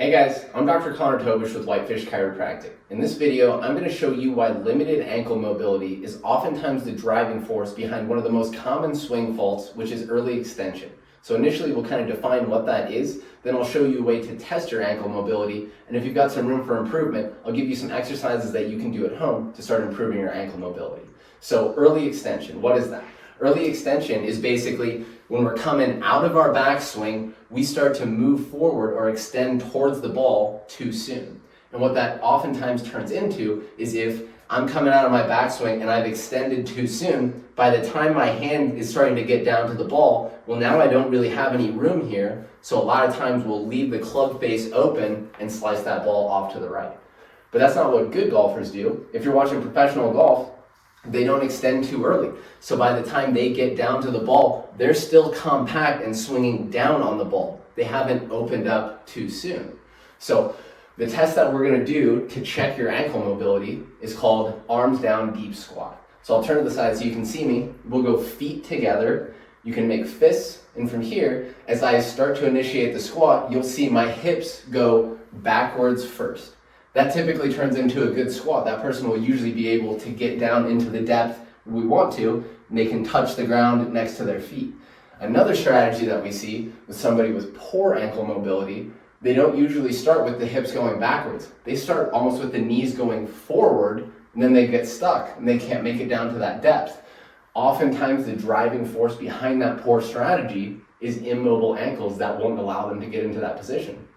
Hey guys, I'm Dr. Conor Tobisch with Whitefish Chiropractic. In this video, I'm going to show you why limited ankle mobility is oftentimes the driving force behind one of the most common swing faults, which is early extension. So initially, we'll kind of define what that is, then I'll show you a way to test your ankle mobility, and if you've got some room for improvement, I'll give you some exercises that you can do at home to start improving your ankle mobility. So early extension, what is that? Early extension is basically when we're coming out of our backswing, we start to move forward or extend towards the ball too soon. And what that oftentimes turns into is if I'm coming out of my backswing and I've extended too soon, by the time my hand is starting to get down to the ball, well, now I don't really have any room here. So a lot of times we'll leave the club face open and slice that ball off to the right. But that's not what good golfers do. If you're watching professional golf, they don't extend too early. So by the time they get down to the ball, they're still compact and swinging down on the ball. They haven't opened up too soon. So the test that we're gonna do to check your ankle mobility is called arms down deep squat. So I'll turn to the side so you can see me. We'll go feet together. You can make fists, and from here, as I start to initiate the squat, you'll see my hips go backwards first. That typically turns into a good squat. That person will usually be able to get down into the depth we want to, and they can touch the ground next to their feet. Another strategy that we see with somebody with poor ankle mobility, they don't usually start with the hips going backwards. They start almost with the knees going forward, and then they get stuck, and they can't make it down to that depth. Oftentimes, the driving force behind that poor strategy is immobile ankles that won't allow them to get into that position.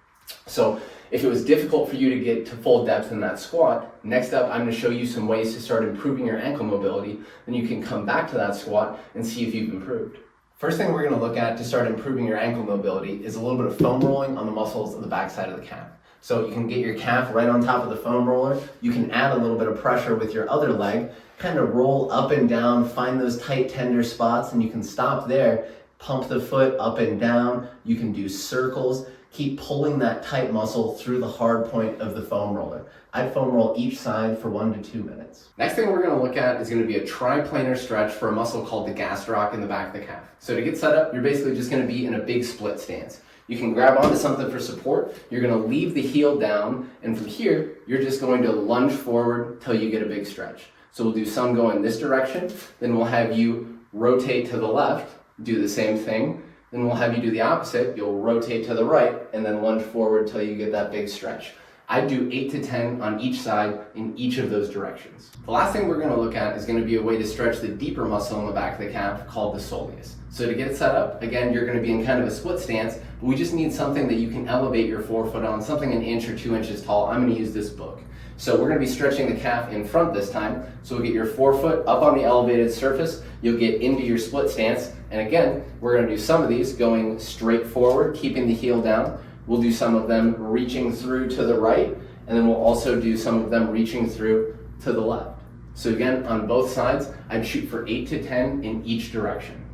So if it was difficult for you to get to full depth in that squat, next up I'm going to show you some ways to start improving your ankle mobility. Then you can come back to that squat and see if you've improved. First thing we're going to look at to start improving your ankle mobility is a little bit of foam rolling on the muscles of the backside of the calf. So you can get your calf right on top of the foam roller. You can add a little bit of pressure with your other leg, kind of roll up and down, find those tight tender spots, and you can stop there. Pump the foot up and down. You can do circles. Keep pulling that tight muscle through the hard point of the foam roller. I'd foam roll each side for 1 to 2 minutes. Next thing we're going to look at is going to be a triplanar stretch for a muscle called the gastroc in the back of the calf. So to get set up, you're basically just going to be in a big split stance. You can grab onto something for support. You're going to leave the heel down, and from here, you're just going to lunge forward till you get a big stretch. So we'll do some going this direction, then we'll have you rotate to the left, do the same thing. Then we'll have you do the opposite. You'll rotate to the right and then lunge forward till you get that big stretch. I do 8 to 10 on each side in each of those directions. The last thing we're going to look at is going to be a way to stretch the deeper muscle in the back of the calf called the soleus. So to get it set up, again, you're going to be in kind of a split stance, but we just need something that you can elevate your forefoot on, something 1 inch or 2 inches tall. I'm going to use this book. So we're going to be stretching the calf in front this time. So we'll get your forefoot up on the elevated surface. You'll get into your split stance. And again, we're going to do some of these going straight forward, keeping the heel down. We'll do some of them reaching through to the right. And then we'll also do some of them reaching through to the left. So again, on both sides, I'd shoot for 8 to 10 in each direction.